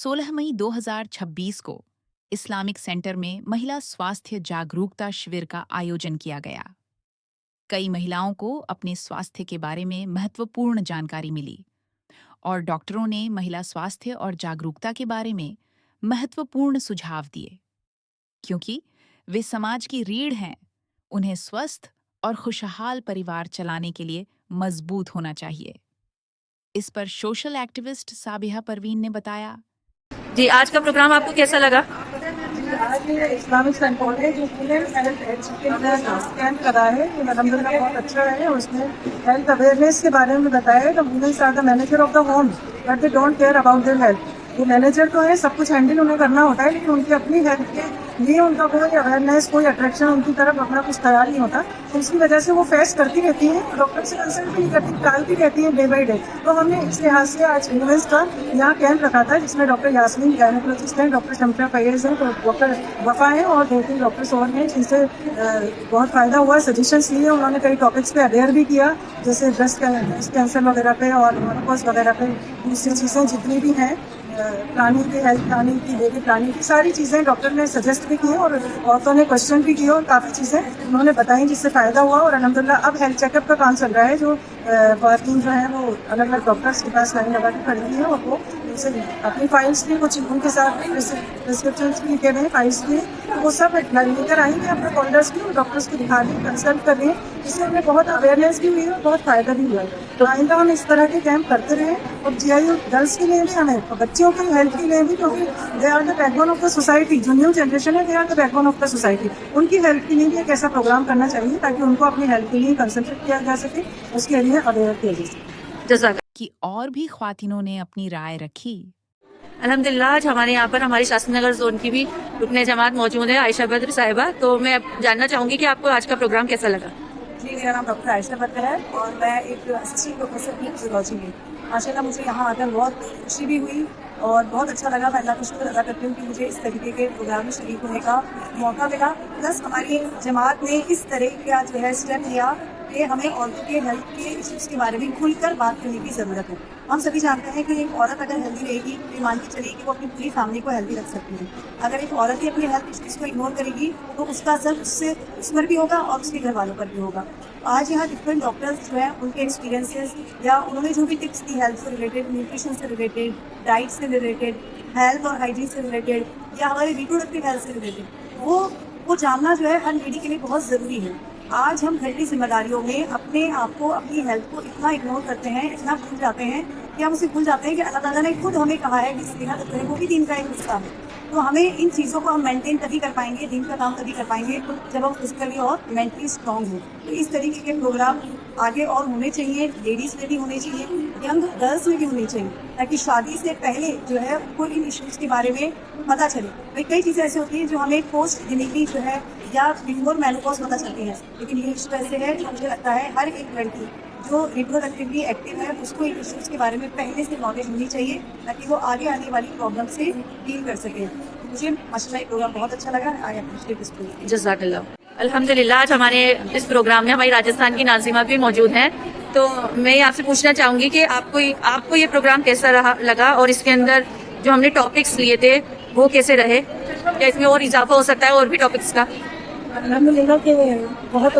16 मई 2026 को Islamic centre में महिला स्वास्थ्य जागरूकता शिविर का आयोजन किया गया। कई महिलाओं को अपने स्वास्थ्य के बारे में महत्वपूर्ण जानकारी मिली और डॉक्टरों ने महिला स्वास्थ्य और जागरूकता के बारे में महत्वपूर्ण सुझाव दिए। क्योंकि वे समाज की रीढ़ हैं, उन्हें स्वस्थ और खुशहाल परिवार चलाने के लिए मजबूत होना चाहिए। इस पर सोशल एक्टिविस्ट साबिहा परवीन ने बताया। जी, आज का प्रोग्राम आपको कैसा लगा? आज ये इस्लामिक सेंटर है जो वुमेन हेल्थ कैंप करा है, ये अल्हम्दुलिल्लाह बहुत अच्छा है। उसमें हेल्थ अवेयरनेस के बारे में बताया है। The womens are the manager of the home but they don't care about their health. वो मैनेजर तो है, सब कुछ हैंडल उन्हें करना होता है, लेकिन उनकी अपनी हेल्थ के लिए उनका कोई अवेयरनेस, कोई अट्रैक्शन उनकी तरफ अपना कुछ ख्याल नहीं होता। तो उसकी वजह से वो फेस करती रहती हैं, डॉक्टर से कंसल्ट भी नहीं करती, टालती रहती है डे बाई डे। तो हमने इस लिहाज से आज वुमेन्स का यहाँ कैंप रखा था, जिसमें डॉक्टर यास्मीन गायनेकोलॉजिस्ट हैं, डॉक्टर शमशा फैज हैं, डॉक्टर वफा हैं और 2-3 डॉक्टर्स और हैं, जिनसे बहुत फ़ायदा हुआ। सजेशंस लिए उन्होंने, कई टॉपिक्स पे अवेयर भी किया, जैसे ब्रेस्ट कैंसर वगैरह पे और मेनोपॉज वगैरह पे, दूसरी चीज़ें जितनी भी हैं, प्लानिंग की, हेल्थ प्लानिंग की, बेबी प्लानिंग की, सारी चीज़ें डॉक्टर ने सजेस्ट भी की और औरतों ने क्वेश्चन भी किए और काफ़ी चीज़ें उन्होंने बताई जिससे फ़ायदा हुआ। और अल्हम्दुलिल्लाह अब हेल्थ चेकअप का काम चल रहा है, जो वर्किंग जो है वो अलग अलग डॉक्टर्स के पास लाइन लगा के खड़ी है और वो उनसे अपनी फाइल्स भी, कुछ उनके साथ प्रिस्क्रिप्शन भी लिखे हुए फाइल्स भी, वो सब लेकर आएंगे अपने फोल्डर्स की, डॉक्टर्स को दिखा रही, कंसल्ट कर रही है, जिससे उन्हें बहुत अवेयरनेस भी हुई और बहुत फ़ायदा भी हुआ है। तो आइंदा हम इस तरह के कैंप करते रहें और GIU गर्ल्स के लिए भी, हमें और बच्चियों की हेल्थ के लिए भी, क्योंकि they are the backbone of the society. जो न्यू जनरेशन है, they are the backbone of the society. उनकी हेल्थ के लिए भी एक ऐसा प्रोग्राम करना चाहिए ताकि उनको अपनी हेल्थ के लिए कंसंट्रेट किया जा सके, उसके लिए अवेयर किया जा सके। जज़ाक। कि और भी ख्वातीनों ने अपनी राय रखी। अल्हम्दुलिल्लाह आज हमारे यहाँ पर हमारी शास्त्री नगर जोन की भी रुकने जमात मौजूद है, आयशा बद्र साहिबा। तो मैं जानना चाहूँगी कि आपको आज का प्रोग्राम कैसा लगा? जी, मेरा नाम डॉक्टर आयशा बद्र है और मैं एक असिस्टेंट प्रोफेसर हूँ फिजियोलॉजी में। माशाल्लाह मुझे यहाँ आकर बहुत खुशी भी हुई और बहुत अच्छा लगा। मैं अल्लाह का शुक्र अदा करती हूँ कि मुझे इस तरीके के प्रोग्राम में शरीक होने का मौका मिला। प्लस हमारी जमात ने इस तरह का जो है स्टेप लिया कि हमें औरतों के हेल्थ के इश्यूज़ के बारे में खुलकर बात करने की ज़रूरत है। हम सभी जानते हैं कि एक औरत अगर हेल्दी रहेगी, तो मान के चलिए कि वो अपनी पूरी फैमिली को हेल्दी रख सकती है। अगर एक औरत ही अपनी हेल्थ इश्यूज़ को इग्नोर करेगी तो उसका असर उससे उस पर भी होगा और उसके घर वालों पर भी होगा। आज यहाँ डिफरेंट डॉक्टर्स जो हैं, उनके एक्सपीरियंसेस या उन्होंने जो भी टिप्स दी हेल्थ से रिलेटेड, न्यूट्रिशन से रिलेटेड, डाइट से रिलेटेड, हेल्थ और हाइजीन से रिलेटेड या हमारे रिप्रोडक्टिव हेल्थ से रिलेटेड, वो जानना जो है हर लेडी के लिए बहुत ज़रूरी है। आज हम घर की जिम्मेदारियों में अपने आप को, अपनी हेल्थ को इतना इग्नोर करते हैं, इतना भूल जाते हैं कि हम उसे भूल जाते हैं कि अल्लाह ताला ने खुद हमें कहा है कि सेहत जो है वो भी दीन का एक हिस्सा है। तो हमें इन चीज़ों को हम मेंटेन तभी कर पाएंगे, दिन का काम तभी कर पाएंगे जब हम फिजिकली और मेंटली स्ट्रांग हों। तो इस तरीके के प्रोग्राम आगे और होने चाहिए, लेडीज़ में भी होने चाहिए, यंग गर्ल्स में भी होने चाहिए, ताकि शादी से पहले जो है उनको इन इश्यूज़ के बारे में पता चले। भाई कई चीज़ें ऐसी होती हैं जो हमें पोस्ट डिलीवरी जो है या बिफोर मेनोपॉज पता चलती है, लेकिन ये इश्यू ऐसे है जो मुझे लगता है हर एक लड़की जो रिप्रोडक्टिवली एक्टिव है उसको इन इश्यूज़ के बारे में पहले से नॉलेज होनी चाहिए, ताकि वो आगे आने वाली प्रॉब्लम से डील कर सके। मुझे माशाल्लाह ये प्रोग्राम बहुत अच्छा लगा। I appreciate this program. जज़ाकल्लाह। अल्हम्दुलिल्लाह आज हमारे इस प्रोग्राम में हमारी राजस्थान की नाज़िमा भी मौजूद हैं। तो मैं आपसे पूछना चाहूँगी कि आपको ये प्रोग्राम कैसा लगा और इसके अंदर जो हमने टॉपिक्स लिए थे वो कैसे रहे? क्या इसमें और इजाफा हो सकता है और भी टॉपिक्स का? अल्हम्दुलिल्लाह के बहुत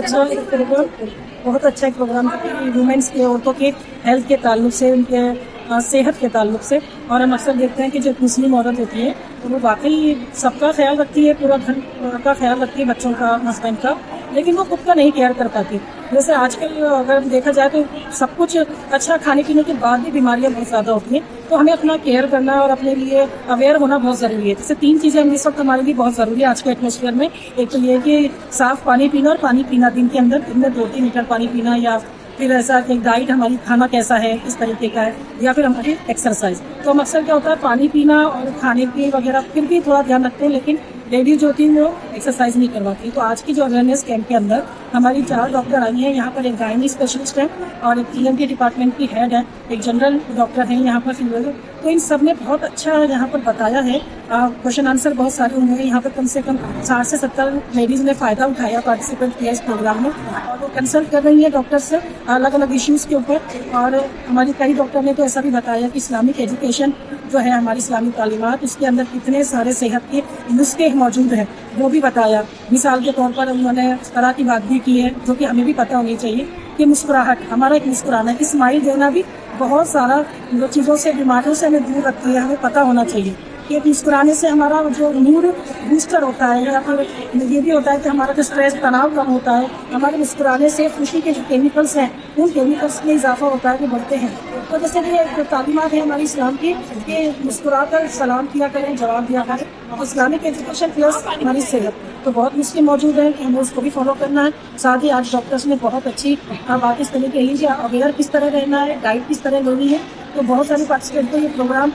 अच्छा एक प्रोग्राम वुमेन्स के, औरतों के हेल्थ के ताल्लुक से, उनके सेहत के ताल्लुक से। और हम अक्सर देखते हैं कि जो मुस्लिम औरत होती है तो वो वाकई सबका ख्याल रखती है, पूरा घर का ख्याल रखती है, बच्चों का, हस्बैंड का, लेकिन वो खुद का नहीं केयर कर पाती। जैसे आजकल अगर देखा जाए तो सब कुछ अच्छा खाने पीने के बाद भी बीमारियां बहुत ज़्यादा होती हैं। तो हमें अपना केयर करना और अपने लिए अवेयर होना बहुत ज़रूरी है। जैसे 3 चीज़ें हम इस वक्त हमारे लिए बहुत ज़रूरी है आज के एटमॉस्फेयर में। एक तो ये कि साफ़ पानी पीना, और पानी पीना दिन के अंदर दिन में 2-3 लीटर पानी पीना, या फिर ऐसा एक डाइट, हमारी खाना कैसा है, किस तरीके का है, या फिर हमारी एक्सरसाइज। तो हम अक्सर क्या होता है, पानी पीना और खाने की वगैरह फिर भी थोड़ा ध्यान रखते हैं, लेकिन लेडीज जो थी वो एक्सरसाइज नहीं करवाती। तो आज की जो अवेयरनेस कैंप के अंदर हमारी 4 डॉक्टर आई हैं। यहाँ पर एक गायनी स्पेशलिस्ट है और एक TMT डिपार्टमेंट की हेड है, एक जनरल डॉक्टर है यहाँ पर फीमेल। तो इन सब ने बहुत अच्छा यहाँ पर बताया है। क्वेश्चन आंसर बहुत सारे होंगे यहाँ पर, कम से कम 60 से 70 लेडीज ने फायदा उठाया, पार्टिसिपेट किया इस प्रोग्राम में और वो कंसल्ट कर रही है डॉक्टर से अलग अलग इश्यूज के ऊपर। और हमारी कई डॉक्टर ने तो ऐसा भी बताया कि इस्लामिक एजुकेशन जो है, हमारी इस्लामिक तालीमात, उसके अंदर कितने सारे सेहत के नुस्खे मौजूद हैं वो भी बताया। मिसाल के तौर पर उन्होंने इस तरह की बात भी की है जो कि हमें भी पता होनी चाहिए कि मुस्कुराहट, हमारा एक मुस्कुराना, कि स्माइल देना भी बहुत सारा चीज़ों से, बीमारियों से हमें दूर रखती है। हमें पता होना चाहिए कि मुस्कुराने से हमारा जो मूड बूस्टर होता है, या फिर ये भी होता है कि हमारा जो स्ट्रेस, तनाव कम होता है। हमारे मुस्कुराने से खुशी के जो केमिकल्स हैं, उन केमिकल्स में इजाफा होता है, वो बढ़ते हैं। तो जैसे कि एक तालीमात है हमारी इस्लाम की कि मुस्कुरा कर सलाम किया करें, जवाब दिया करें। तो इस्लामिक एजुकेशन प्लस हमारी सेहत, तो बहुत मुश्किल मौजूद है कि हमें उसको भी फॉलो करना है। साथ ही आज डॉक्टर्स ने बहुत अच्छी बात इस तरह की कही कि अवेयर किस तरह रहना है, डाइट किस तरह लेनी है। तो बहुत सारे पार्टिसिपेंट को ये प्रोग्राम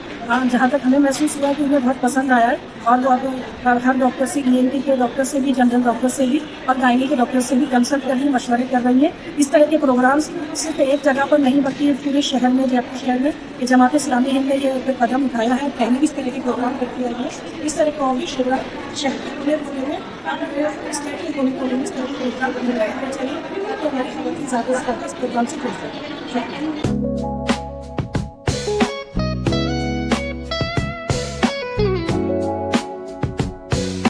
जहाँ तक हमें महसूस हुआ कि उन्हें बहुत पसंद आया है। और वो अब हर डॉक्टर से, ENT के डॉक्टर से भी, जनरल डॉक्टर से भी और गायनी के डॉक्टर से भी कंसल्ट कर रही, मशवरे कर रही है। इस तरह के प्रोग्राम्स सिर्फ एक जगह पर नहीं बल्कि पूरे शहर में, जयपुर शहर में ये जमात इस्लामी हिंद ने ये कदम उठाया है। पहले भी इस तरह के प्रोग्राम करती रही है। इस तरह का और भी प्रोग्राम शहर के पूरे में स्टेट के कोने में इस तरह के प्रोग्राम चाहिए, तो हमारी खबर ज़्यादा से ज़्यादा इस प्रोग्राम से जुड़ सकें।